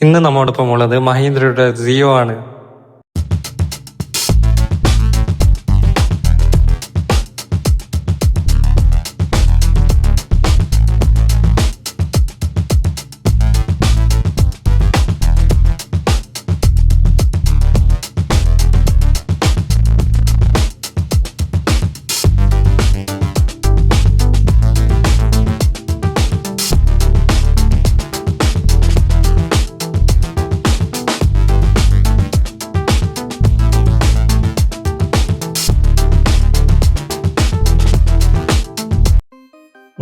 ഇന്ന് നമ്മോടൊപ്പം ഉള്ളത് മഹീന്ദ്രയുടെ സിയോ ആണ്.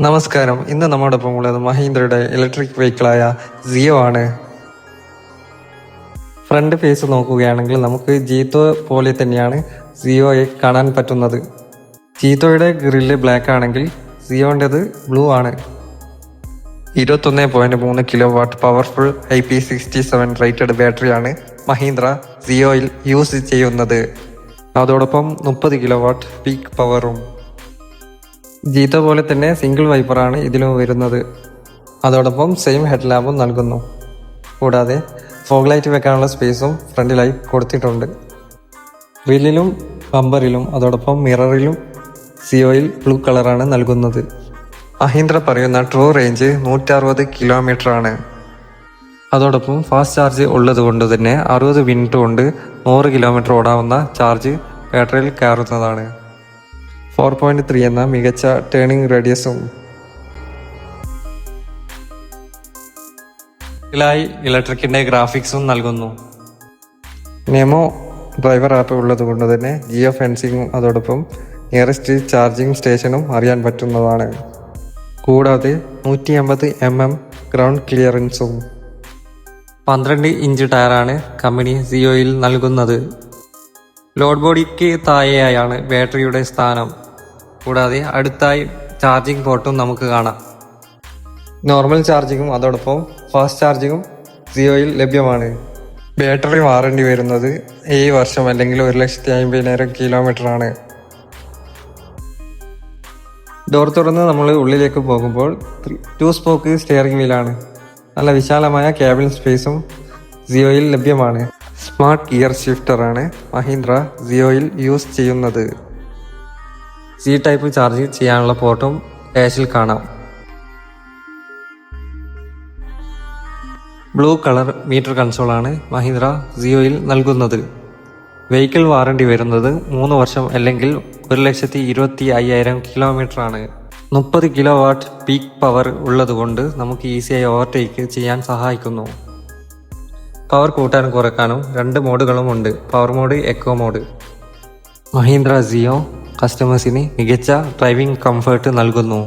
നമസ്കാരം. ഇന്ന് നമ്മോടൊപ്പം ഉള്ളത് മഹീന്ദ്രയുടെ ഇലക്ട്രിക് വെഹിക്കിളായ സിയോ ആണ്. ഫ്രണ്ട് ഫേസ് നോക്കുകയാണെങ്കിൽ നമുക്ക് ജീത്തോ പോലെ തന്നെയാണ് സിയോയെ കാണാൻ പറ്റുന്നത്. ജീത്തോയുടെ ഗ്രില്ല് ബ്ലാക്ക് ആണെങ്കിൽ സിയോൻ്റെത് ബ്ലൂ ആണ്. 21.3 kW പവർഫുൾ IP67 റേറ്റഡ് ബാറ്ററിയാണ് മഹീന്ദ്ര സിയോയിൽ യൂസ് ചെയ്യുന്നത്. അതോടൊപ്പം 30 kW പീക്ക് പവറും. ജീത്തോ പോലെ തന്നെ സിംഗിൾ വൈപ്പറാണ് ഇതിലും വരുന്നത്. അതോടൊപ്പം സെയിം ഹെഡ് ലാമ്പും നൽകുന്നു. കൂടാതെ ഫോഗ് ലൈറ്റ് വെക്കാനുള്ള സ്പേസും ഫ്രണ്ടിലായി കൊടുത്തിട്ടുണ്ട്. ഗ്രില്ലിലും ബമ്പറിലും അതോടൊപ്പം മിററിലും സിയോയിൽ ബ്ലൂ കളറാണ് നൽകുന്നത്. മഹീന്ദ്ര പറയുന്ന ട്രൂ റേഞ്ച് 160 km ആണ്. അതോടൊപ്പം ഫാസ്റ്റ് ചാർജ് ഉള്ളത് കൊണ്ട് തന്നെ 60 മിനിറ്റ് കൊണ്ട് 100 km ഓടാവുന്ന ചാർജ് ബാറ്ററിയിൽ കയറുന്നതാണ്. 4.3 എന്ന മികച്ച ടേണിംഗ് റേഡിയസും. ഇലക്ട്രിക്കിന്റെ ഗ്രാഫിക്സും നൽകുന്നു. നെമോ ഡ്രൈവർ ആപ്പ് ഉള്ളത് കൊണ്ട് തന്നെ ജിയോ ഫെൻസിങ്ങും അതോടൊപ്പം നിയറസ്റ്റ് ചാർജിംഗ് സ്റ്റേഷനും അറിയാൻ പറ്റുന്നതാണ്. കൂടാതെ 150 mm ഗ്രൗണ്ട് ക്ലിയറൻസും. 12 ഇഞ്ച് ടയറാണ് കമ്പനി സിയോയിൽ നൽകുന്നത്. ലോഡ് ബോഡിക്ക് താഴെയായാണ് ബാറ്ററിയുടെ സ്ഥാനം. കൂടാതെ അടുത്തായി ചാർജിംഗ് പോർട്ടും നമുക്ക് കാണാം. നോർമൽ ചാർജിങ്ങും അതോടൊപ്പം ഫാസ്റ്റ് ചാർജിങ്ങും സിയോയിൽ ലഭ്യമാണ്. ബാറ്ററി വാറണ്ടി വരുന്നത് 7 വർഷം അല്ലെങ്കിൽ 1,50,000 km ആണ്. ഡോർ തുറന്ന് നമ്മൾ ഉള്ളിലേക്ക് പോകുമ്പോൾ 2 സ്പോക്ക് സ്റ്റിയറിംഗ് വീലാണ്. നല്ല വിശാലമായ ക്യാബിൻ സ്പേസും സിയോയിൽ ലഭ്യമാണ്. സ്മാർട്ട് ഗിയർ ഷിഫ്റ്ററാണ് മഹീന്ദ്ര സിയോയിൽ യൂസ് ചെയ്യുന്നത്. സി ടൈപ്പ് ചാർജ് ചെയ്യാനുള്ള പോർട്ടും ഡാഷിൽ കാണാം. ബ്ലൂ കളർ മീറ്റർ കൺസോളാണ് മഹീന്ദ്ര സിയോയിൽ നൽകുന്നത്. വെഹിക്കിൾ വാറണ്ടി വരുന്നത് 3 വർഷം അല്ലെങ്കിൽ 1,25,000 km ആണ്. 30 kW പീക്ക് പവർ ഉള്ളതുകൊണ്ട് നമുക്ക് ഈസിയായി ഓവർടേക്ക് ചെയ്യാൻ സഹായിക്കുന്നു. പവർ കൂട്ടാനും കുറയ്ക്കാനും 2 മോഡുകളും ഉണ്ട്. Power mode, eco mode. Mahindra Zeo കസ്റ്റമേഴ്സിന് മികച്ച ഡ്രൈവിംഗ് കംഫർട്ട് നൽകുന്നു.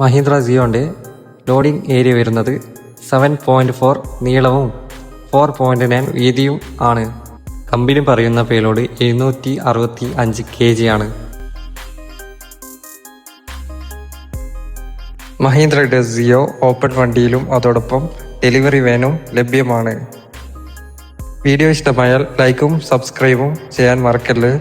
മഹീന്ദ്ര സിയോന്റെ ലോഡിംഗ് ഏരിയ വരുന്നത് 7.4 നീളവും 4.9 വീതിയും ആണ്. കമ്പനി പറയുന്ന പേലോഡ് 765 kg ആണ്. മഹീന്ദ്രയുടെ സിയോ ഓപ്പൺ വണ്ടിയിലും അതോടൊപ്പം ഡെലിവറി വാനും ലഭ്യമാണ്. വീഡിയോ ഇഷ്ടമായാൽ ലൈക്കും സബ്സ്ക്രൈബും ചെയ്യാൻ മറക്കല്ലേ.